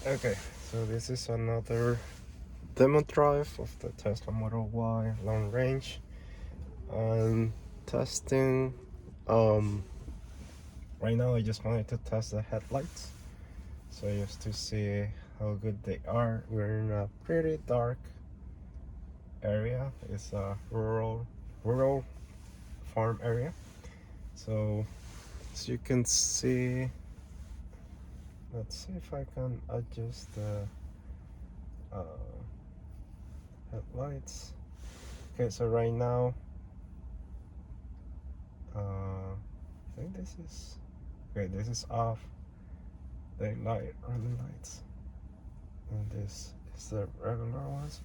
Okay, so this is another demo drive of the Tesla Model Y long range. I'm testing. Right now I just wanted to test the headlights, so just to see how good they are. We're in a pretty dark area. It's a rural farm area. So as you can see, let's see if I can adjust the uh, headlights. Okay, so right now I think this is okay. This is off. The running lights, and this is the regular ones.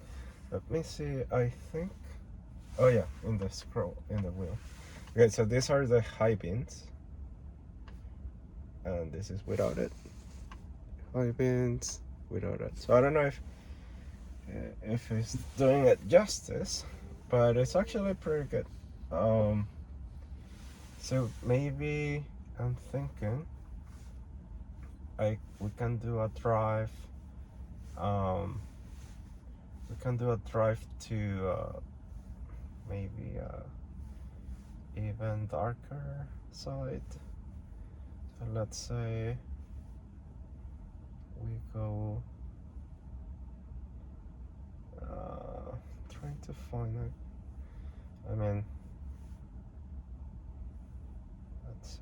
Let me see. I think. Oh yeah, in the scroll in the wheel. Okay, so these are the high beams, and this is without it. High beams without it. So I don't know if it's doing it justice, but it's actually pretty good. So maybe I'm thinking we can do a drive. We can do a drive to maybe even darker side. So let's say we go trying to find a, I mean, let's see.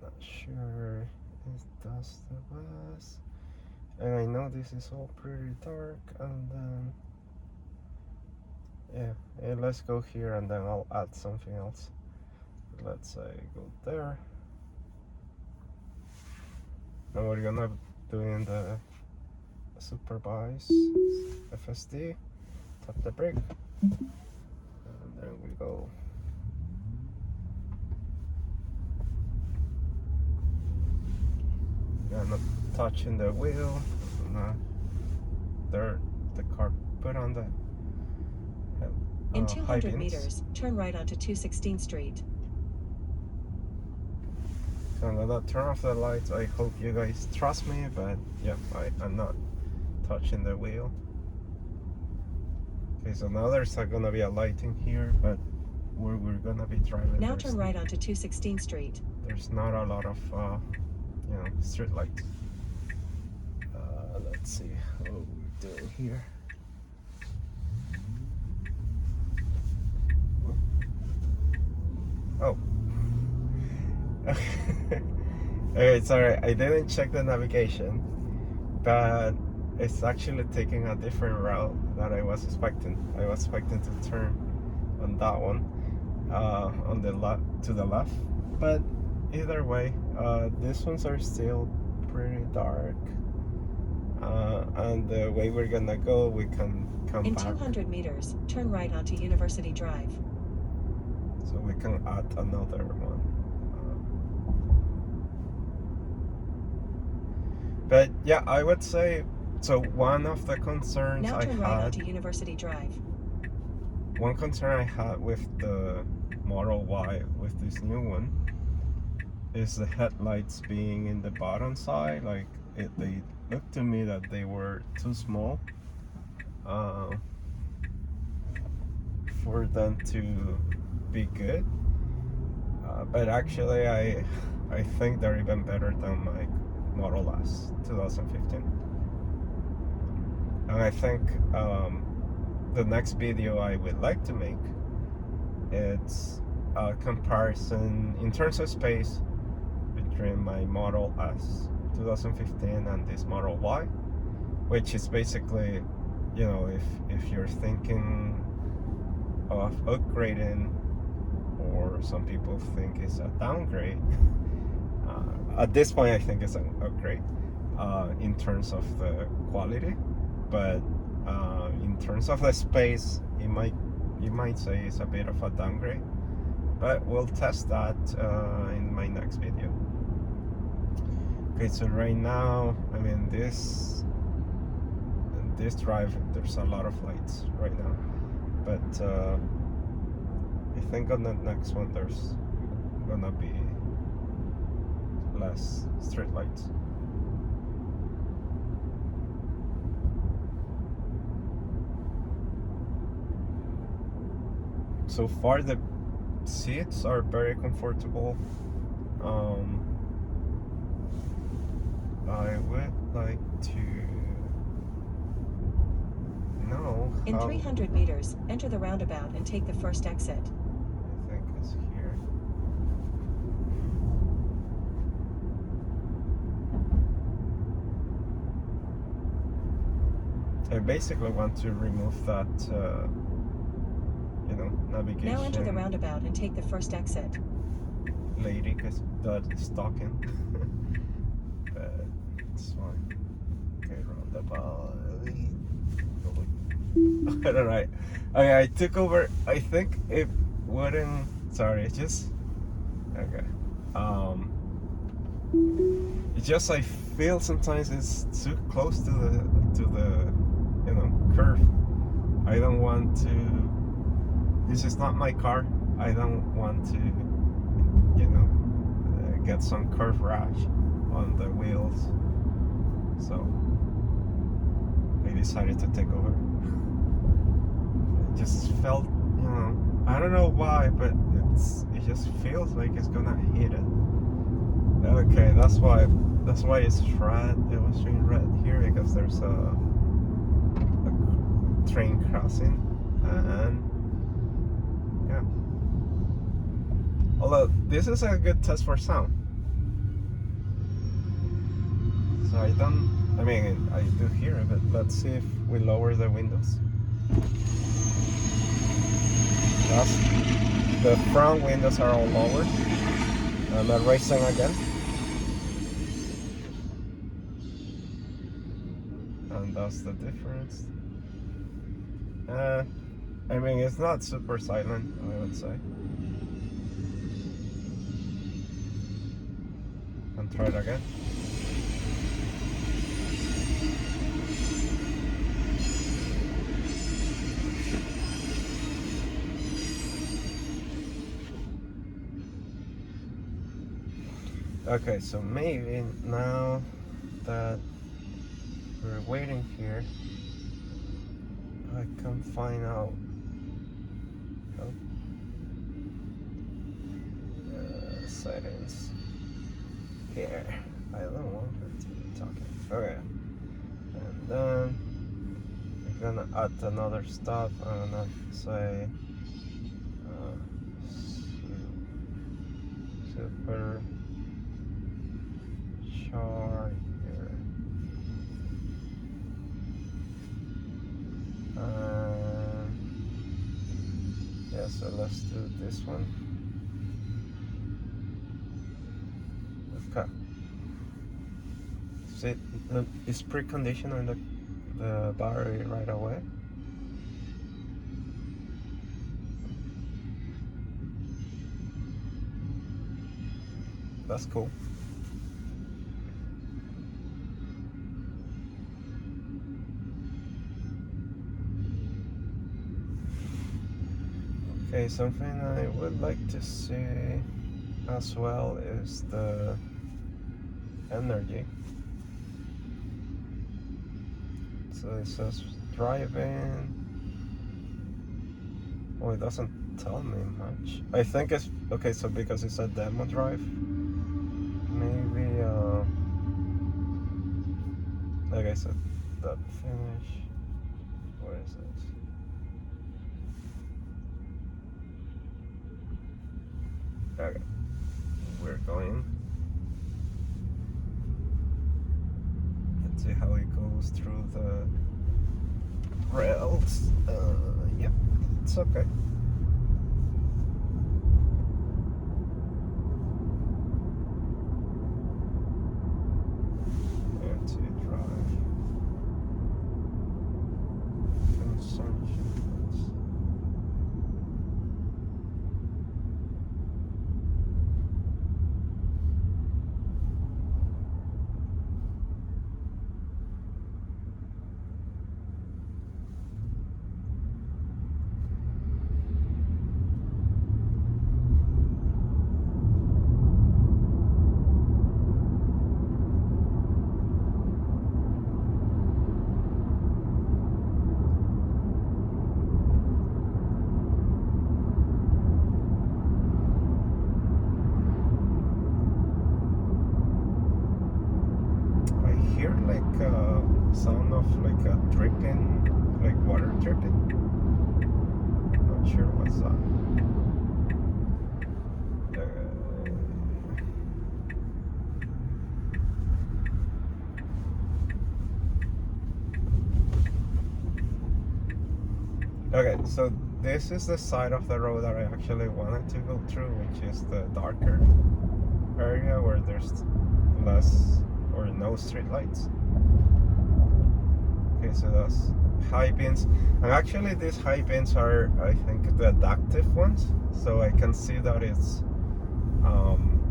Not sure it does the best. And I know this is all pretty dark, and then yeah, let's go here and then I'll add something else. Let's say go there. And we're gonna do in the supervise FSD, tap the brake, and then we go. I'm not touching the wheel. There, the car put on the in 200 meters, turn right onto 216th Street. So I'm gonna turn off the lights. I hope you guys trust me, but yeah, I'm not touching the wheel. Okay, so now there's gonna be a lighting here, but where we're gonna be driving. Now turn right onto 216th Street. There's not a lot of street lights. Let's see what we're doing here. Oh. Okay, sorry, I didn't check the navigation, but it's actually taking a different route that I was expecting. I was expecting to turn on that one, on the to the left, but either way, these ones are still pretty dark, and the way we're gonna go, we can come in back. In 200 meters, turn right onto University Drive. So we can add another one. But yeah, I would say, so one of the concerns now turn right onto University Drive. One concern I had with the Model Y, with this new one, is the headlights being in the bottom side. Like they looked to me that they were too small for them to be good. But actually, I think they're even better than my Model S 2015. And I think the next video I would like to make, it's a comparison in terms of space between my Model S 2015 and this Model Y, which is basically, you know, if you're thinking of upgrading, or some people think it's a downgrade, at this point I think it's an upgrade in terms of the quality, but in terms of the space, you might say it's a bit of a downgrade, but we'll test that in my next video. Okay, so right now, I mean, this drive, there's a lot of lights right now, but I think on the next one there's gonna be less street lights. So far the seats are very comfortable. I would like to know In how. 300 meters, enter the roundabout and take the first exit. I think it's here. I basically want to remove that, navigation. Now enter the roundabout and take the first exit. Lady, because that is talking. It's fine. Okay, roundabout. I don't know. I took over. I think it wouldn't. Sorry, it's just okay. It's just I feel sometimes it's too close to the curve. I don't want to. This is not my car. I don't want to get some curve rash on the wheels. So I decided to take over. It just felt, I don't know why, but it just feels like it's gonna hit it. Okay, that's why it's red. It was showing red here because there's a train crossing, and yeah. Although this is a good test for sound. So I do hear it, but let's see if we lower the windows. The front windows are all lowered. I'm erasing again. And that's the difference. It's not super silent, I would say. And try it again. Okay, so maybe now that we're waiting here, I can find out. Settings here. I don't want her to be talking. Okay, and then we're gonna add another stop. I'm gonna say super charger. Yeah, so let's do this one. Okay. See, it's preconditioned on the battery right away. That's cool. Okay, something I would like to see as well is the energy. So it says driving. Oh, it doesn't tell me much. I think it's okay. So because it's a demo drive, maybe like I said, that finish. Where is it? Okay, we're going. Let's see how it goes through the rails. Yep, it's okay. Let's see, drive. Consumption. of like a dripping, like water dripping. Not sure what's that. Okay, so this is the side of the road that I actually wanted to go through, which is the darker area where there's less or no street lights. Okay, so that's high beams, and actually these high beams are, I think, the adaptive ones, so I can see that it's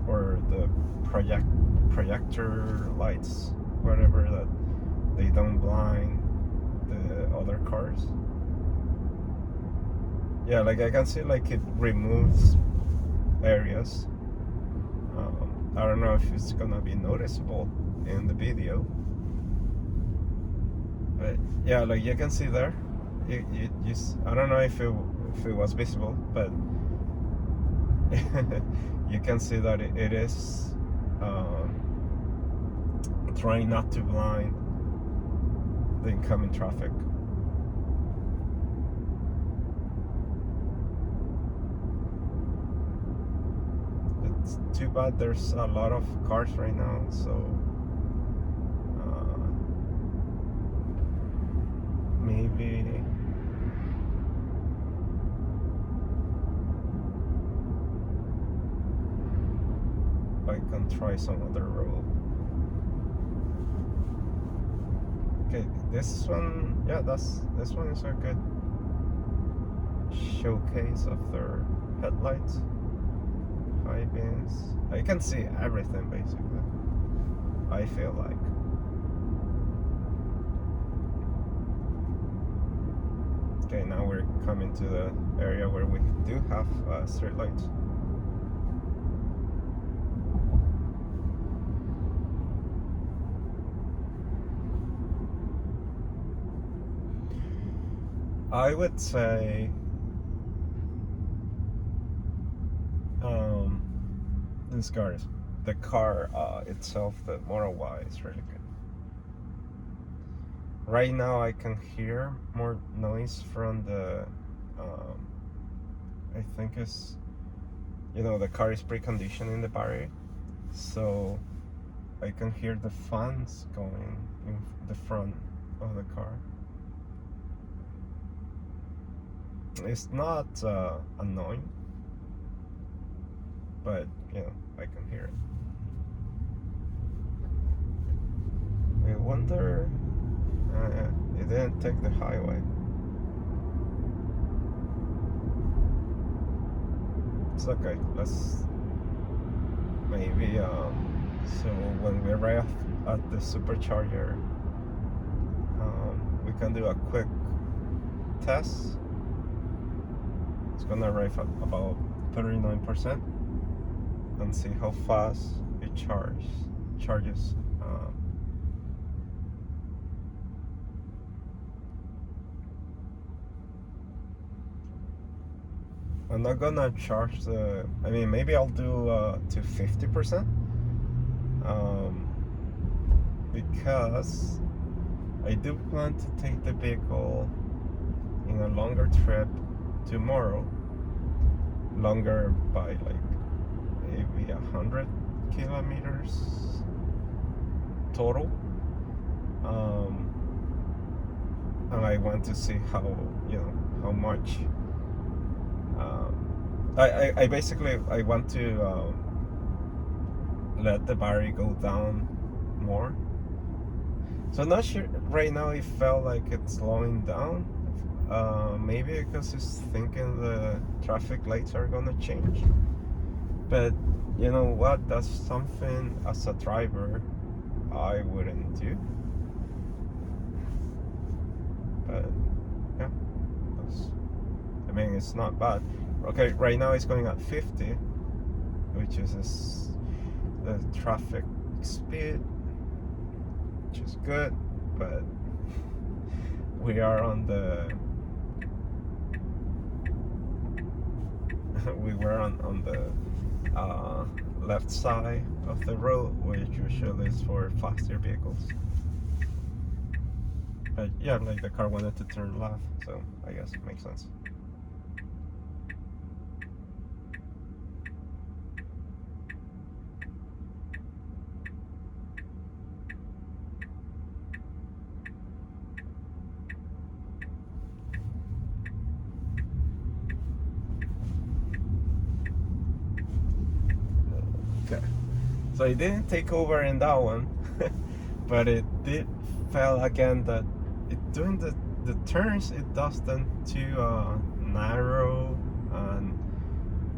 or the projector lights, whatever, that they don't blind the other cars. Yeah, like I can see like it removes areas. I don't know if it's gonna be noticeable in the video, but yeah, like you can see there, I don't know if it was visible, but you can see that it is trying not to blind the incoming traffic. It's too bad there's a lot of cars right now, so maybe I can try some other road. Okay, this one, yeah, this one is a good showcase of their headlights, high beams. I can see everything basically, I feel like. Okay, now we're coming to the area where we do have street lights. I would say the car itself, the Model Y, is really good. Right now I can hear more noise from the I think it's, the car is preconditioned in the battery, so I can hear the fans going in the front of the car. It's not annoying, but I can hear it. I wonder, it didn't take the highway. It's okay, let's maybe so when we arrive at the supercharger, we can do a quick test. It's gonna arrive at about 39% and see how fast it charges. I'm not gonna charge maybe I'll do to 50%, because I do plan to take the vehicle in a longer trip tomorrow, longer by like maybe 100 kilometers total, and I want to see how much. I basically want to let the battery go down more. So I'm not sure right now. It felt like it's slowing down. Maybe because it's thinking the traffic lights are gonna change. But you know what? That's something as a driver I wouldn't do. But yeah, it's not bad. Okay, right now it's going at 50, which is the traffic speed, which is good, but we are on the we were on the left side of the road, which usually is for faster vehicles. But yeah, like the car wanted to turn left, so I guess it makes sense. Okay. So it didn't take over in that one, but it did feel again that doing the turns it does them too narrow, and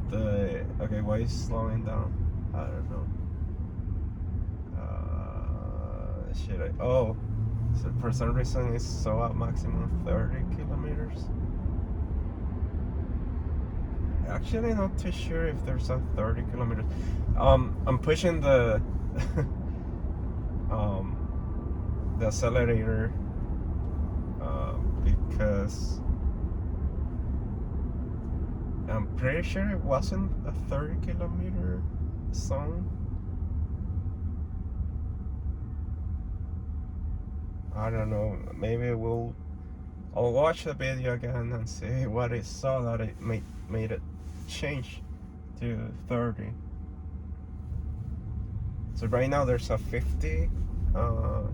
the okay, why is slowing down? I don't know. Should I? Oh, so for some reason it's so at maximum 30 kilometers. Actually, not too sure if there's a 30 kilometers. I'm pushing um, the accelerator because I'm pretty sure it wasn't a 30-kilometer zone. I don't know. Maybe I'll watch the video again and see what it saw that it made it change to 30. So right now there's a 50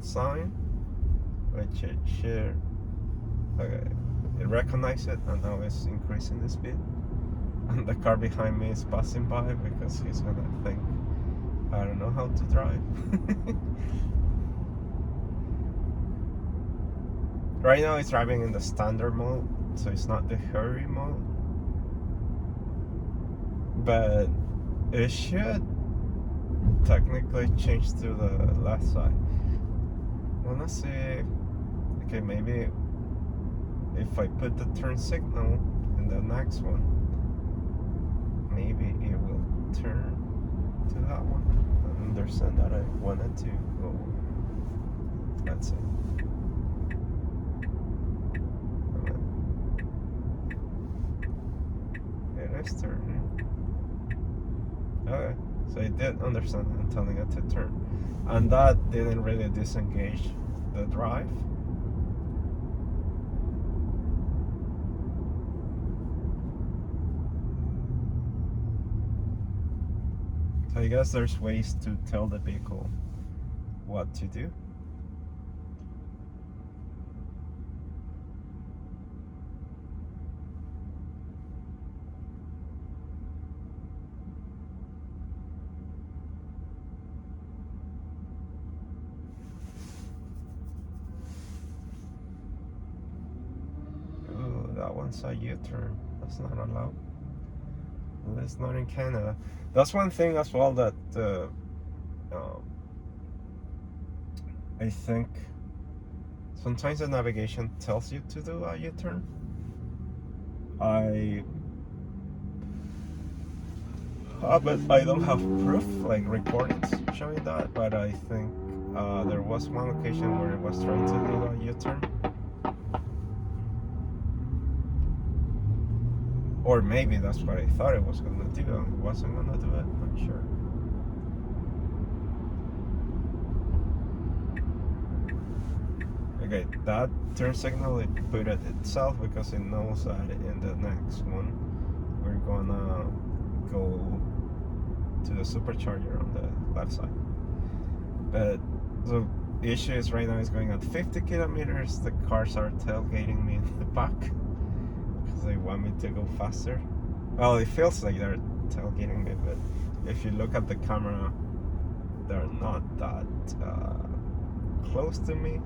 sign, which it should okay, it recognized it, and now it's increasing the speed. And the car behind me is passing by because he's gonna think I don't know how to drive. Right now it's driving in the standard mode, so it's not the hurry mode. But it should technically change to the left side. Wanna see, okay, maybe if I put the turn signal in the next one, maybe it will turn to that one. I understand that I wanted to go. Let's see. It is turning. Okay, so it did understand I'm telling it to turn. And that didn't really disengage the drive. So I guess there's ways to tell the vehicle what to do. Ooh, that one's a U-turn. That's not allowed. At least not in Canada. That's one thing as well that I think sometimes the navigation tells you to do a U-turn. But I don't have proof, like recordings showing that. But I think there was one occasion where it was trying to do a U-turn. Or maybe that's what I thought it was gonna do, and it wasn't gonna do it. Not sure. Okay, that turn signal it put it itself because it knows that in the next one we're gonna go to the supercharger on the left side. But the issue is right now it's going at 50 kilometers. The cars are tailgating me in the back because they want me to go faster. Well, it feels like they're tailgating me, but if you look at the camera, they're not that close to me.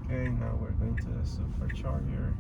Okay, now we're going to the supercharger.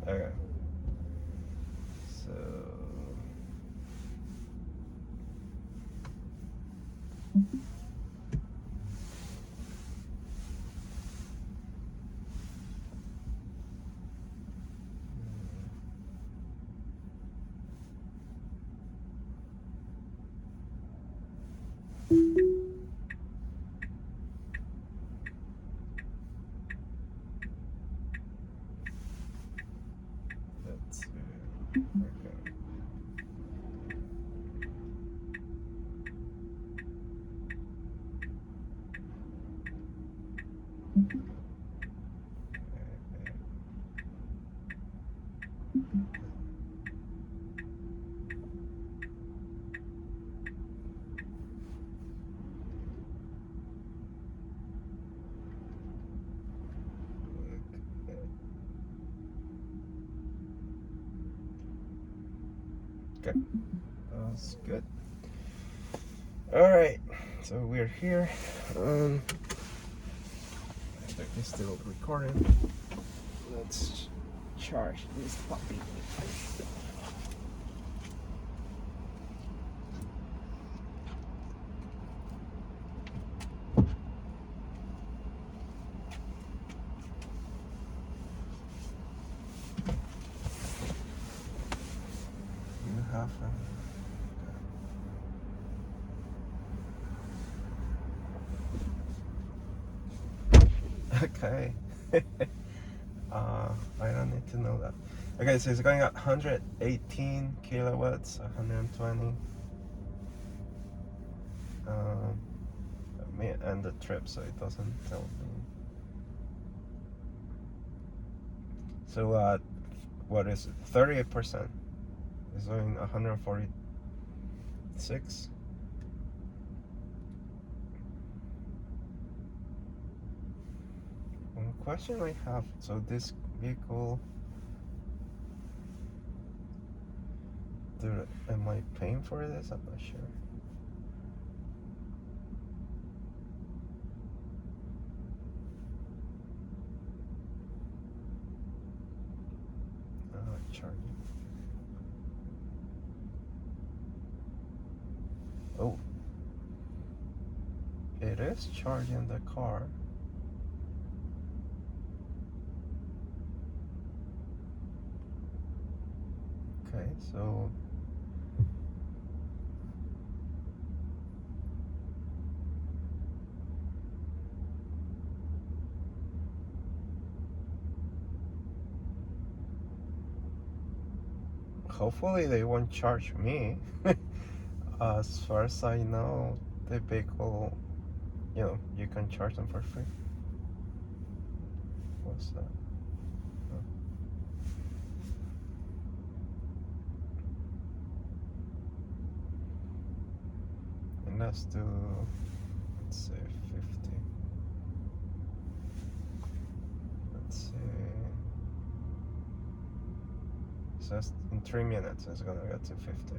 Okay. So let's see. Okay. Okay. That's good. All right. So we're here. I think it's still recording. Let's charge this puppy. You have okay. I don't need to know that. Okay, so it's going at 118 kilowatts, 120. Let me end the trip so it doesn't tell me. So what is it? 38%. It's going 146. One question I have, so this vehicle, am I paying for this? I'm not sure. Charging. Oh, it is charging the car. Okay, so hopefully they won't charge me. As far as I know, the vehicle, you can charge them for free. What's that? Oh. And let's do, let's say 50. Let's see. So in 3 minutes, it's gonna get to 50.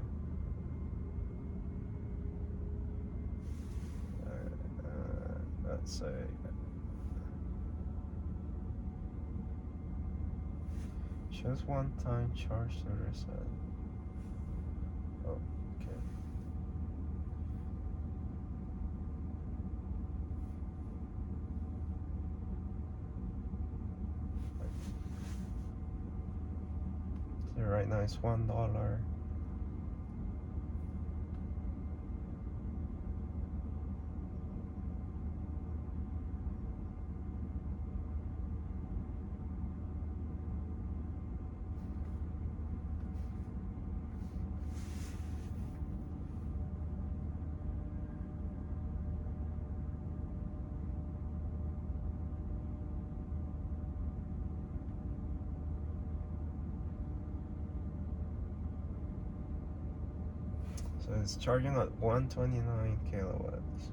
Let's say choose one-time charge to reset. Oh, okay. So right now it's $1. So it's charging at 129 kilowatts.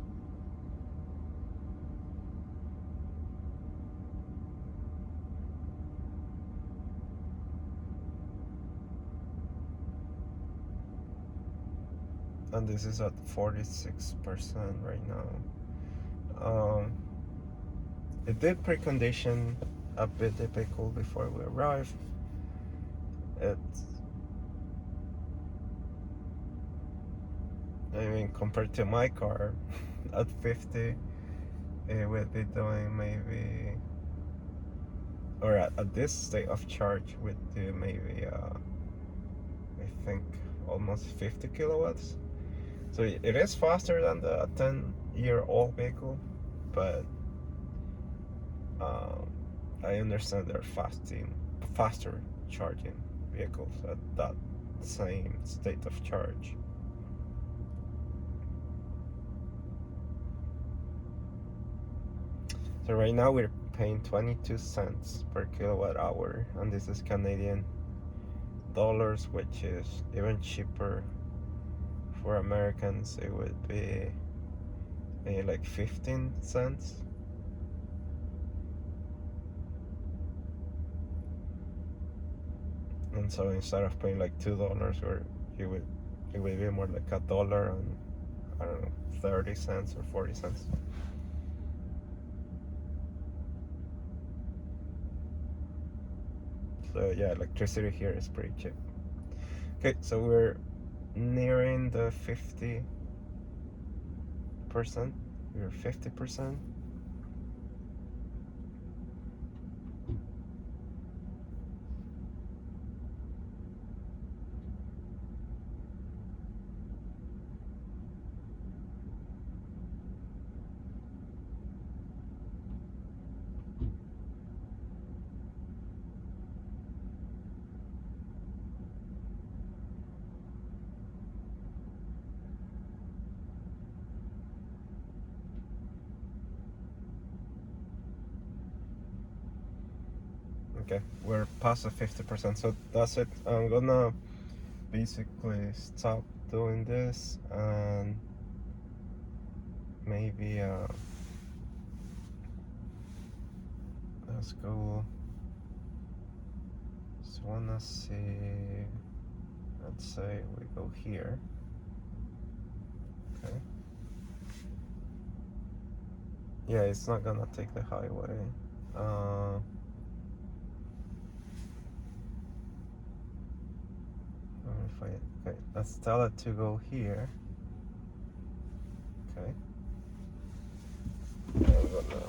And this is at 46% right now. It did precondition a bit difficult before we arrive. It's, I mean, compared to my car, at 50, it would be doing maybe, or at this state of charge, would do maybe, I think, almost 50 kilowatts. So it is faster than the 10-year-old vehicle, but I understand they're faster charging vehicles at that same state of charge. So right now we're paying 22 cents per kilowatt hour, and this is Canadian dollars, which is even cheaper for Americans. It would be maybe like 15 cents. And so instead of paying like $2, or it would be more like $1 and, I don't know, 30 cents or 40 cents. So yeah, electricity here is pretty cheap. Okay, so we're nearing the 50%. We're 50%. Okay, we're past the 50%, so that's it. I'm gonna basically stop doing this and maybe let's go. Just wanna see. Let's say we go here. Okay. Yeah, it's not gonna take the highway. Okay, let's tell it to go here. Okay. I'm gonna.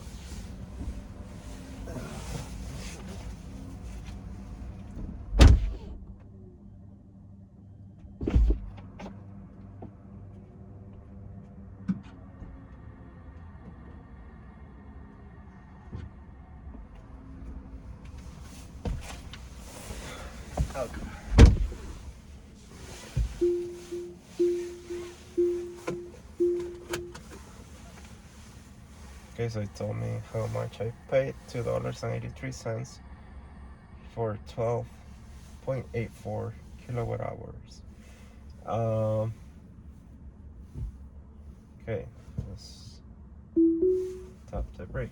Okay, so it told me how much I paid, $2.83 for 12.84 kilowatt hours. Okay, let's tap the brake.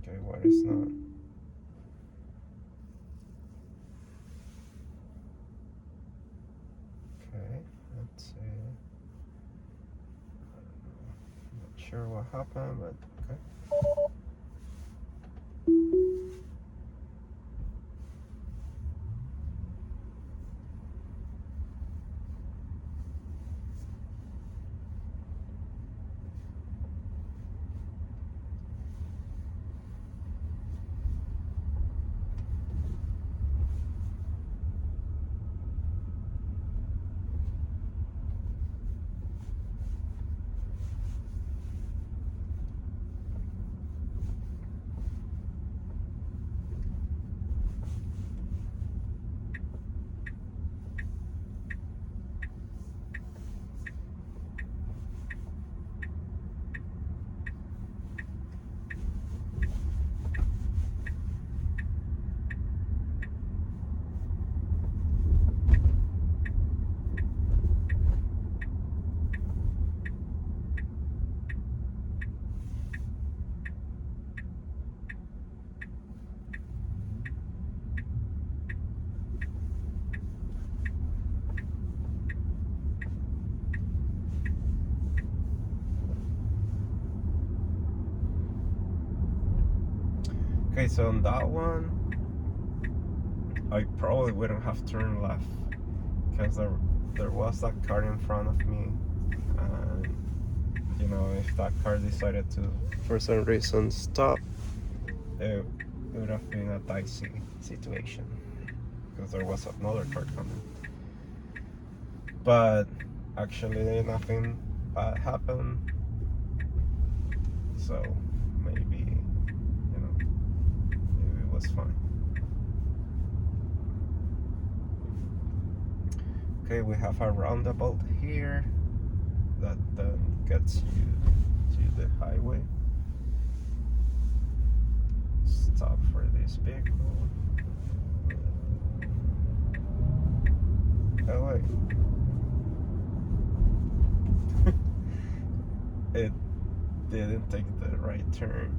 Okay, what is not? Okay, let's see. Not sure what happened, but okay. Okay, so on that one, I probably wouldn't have turned left because there was that car in front of me, and you know, if that car decided to, for some reason, stop, it would have been a dicey situation because there was another car coming. But actually, nothing bad happened, so maybe, you know, maybe it was fine. Okay, we have a roundabout here that then gets you to the highway. Stop for this vehicle. Oh wait. It didn't take the right turn.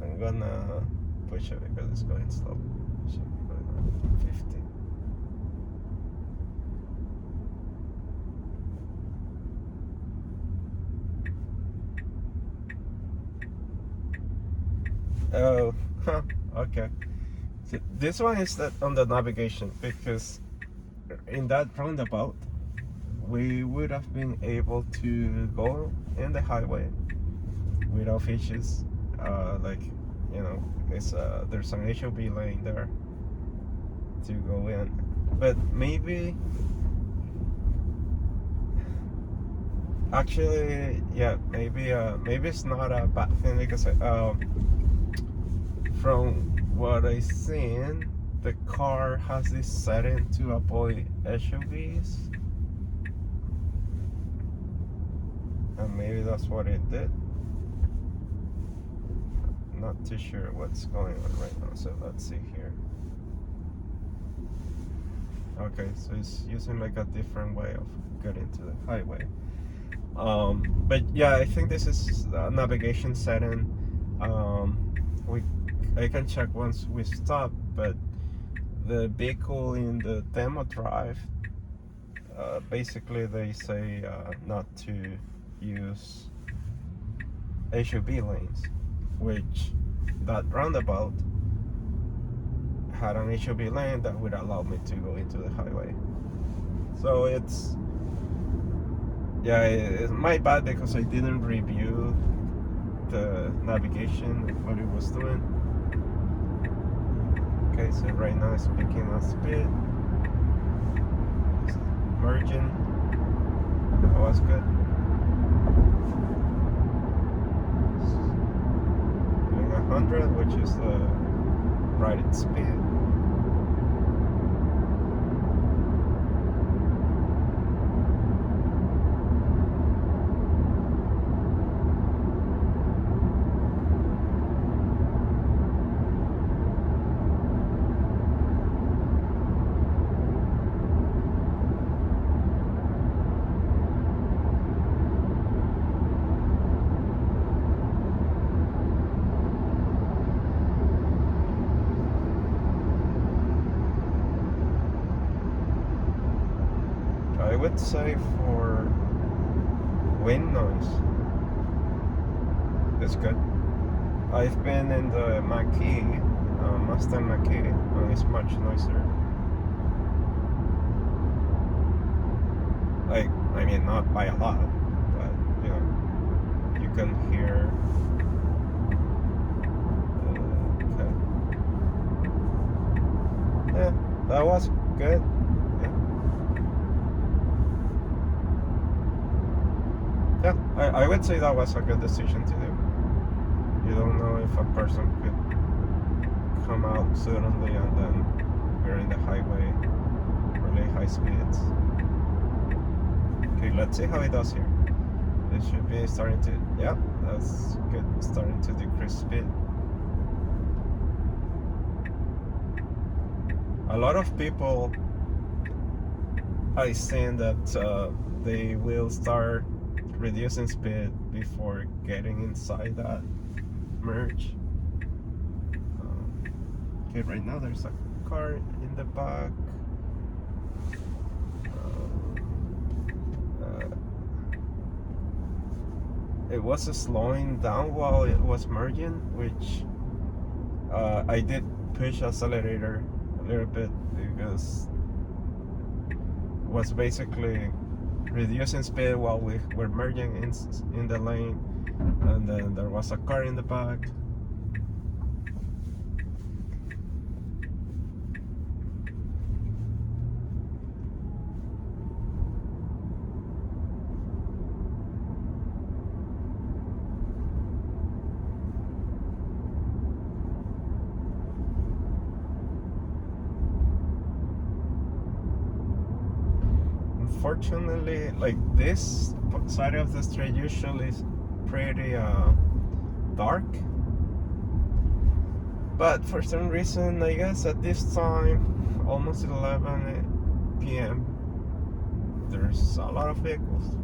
I'm gonna push it because it's going slow. Should be going at 50. Oh, huh, okay. So this one is that on the navigation, because in that roundabout we would have been able to go in the highway without issues. Like, you know, it's there's an HOV lane there to go in, but maybe actually, yeah, maybe it's not a bad thing because from what I seen, the car has this setting to avoid HOVs, and maybe that's what it did. Not too sure what's going on right now, so let's see here. Okay, so it's using like a different way of getting to the highway. But yeah, I think this is a navigation setting. I can check once we stop, but the vehicle in the demo drive, basically they say not to use HOV lanes, which that roundabout had an HOV lane that would allow me to go into the highway. So it's, yeah, it's my bad because I didn't review the navigation, what it was doing. Okay, so right now it's picking up speed. It's merging. That was good. Doing 100, which is the rated speed. I would say for wind noise, it's good. I've been in the Mach-E, Mustang Mach-E, and it's much nicer. Like, I mean, not by a lot, but you know, you can hear. Okay. Yeah, that was good. Yeah, I would say that was a good decision to do. You don't know if a person could come out suddenly and then we're in the highway, really high speeds. Okay, let's see how it does here. It should be starting to, yeah, that's good, starting to decrease speed. A lot of people I've seen that they will start reducing speed before getting inside that merge. Okay, right now there's a car in the back. it was slowing down while it was merging, which I did push accelerator a little bit because it was basically reducing speed while we were merging in the lane, and then there was a car in the back. Unfortunately, like this side of the street usually is pretty dark, but for some reason, I guess at this time, almost 11 p.m., there's a lot of vehicles.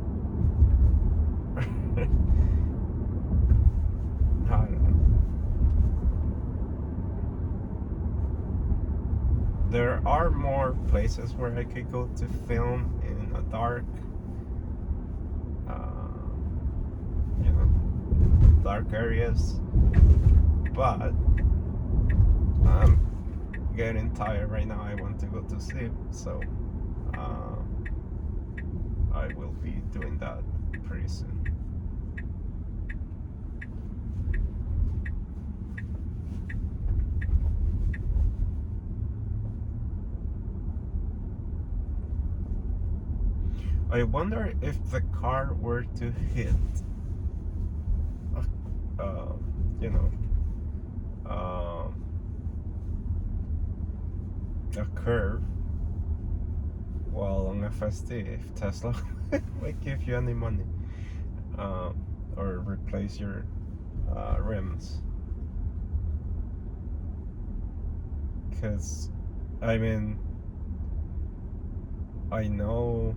I don't know. There are more places where I could go to film in a dark, you know, dark areas, but I'm getting tired right now. I want to go to sleep, so I will be doing that pretty soon. I wonder if the car were to hit, you know, a curve while on FSD, if Tesla would give you any money, or replace your rims. Because, I mean, I know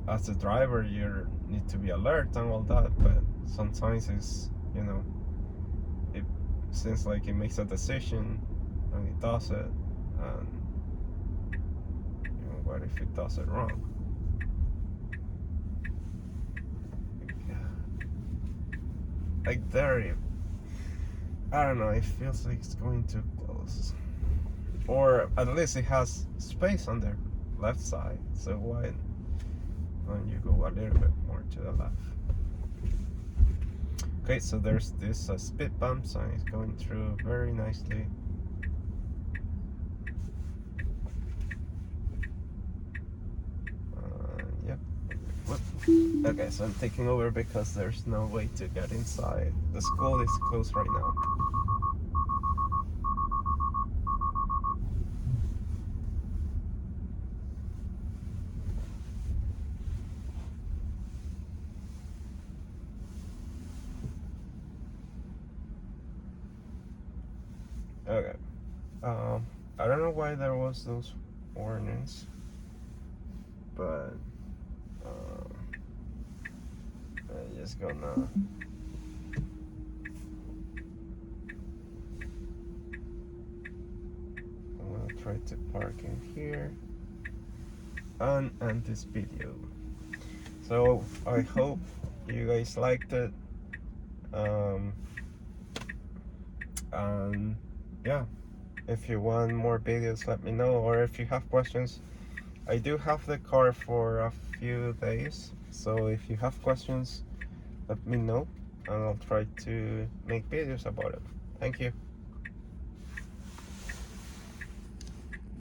as a driver you need to be alert and all that, but sometimes it's, you know, it seems like it makes a decision and it does it, and you know, what if it does it wrong? Like there, I don't know, it feels like it's going too close, or at least it has space on the left side, so why don't you go a little bit more to the left? Okay, so there's this speed bump sign. It's going through very nicely. Yep. Whoop. Okay, so I'm taking over because there's no way to get inside. The school is closed right now. Okay. I don't know why there was those warnings, but I'm just gonna try to park in here and end this video. So I hope you guys liked it, and yeah, if you want more videos, let me know, or if you have questions. I do have the car for a few days, so if you have questions, let me know and I'll try to make videos about it. Thank you.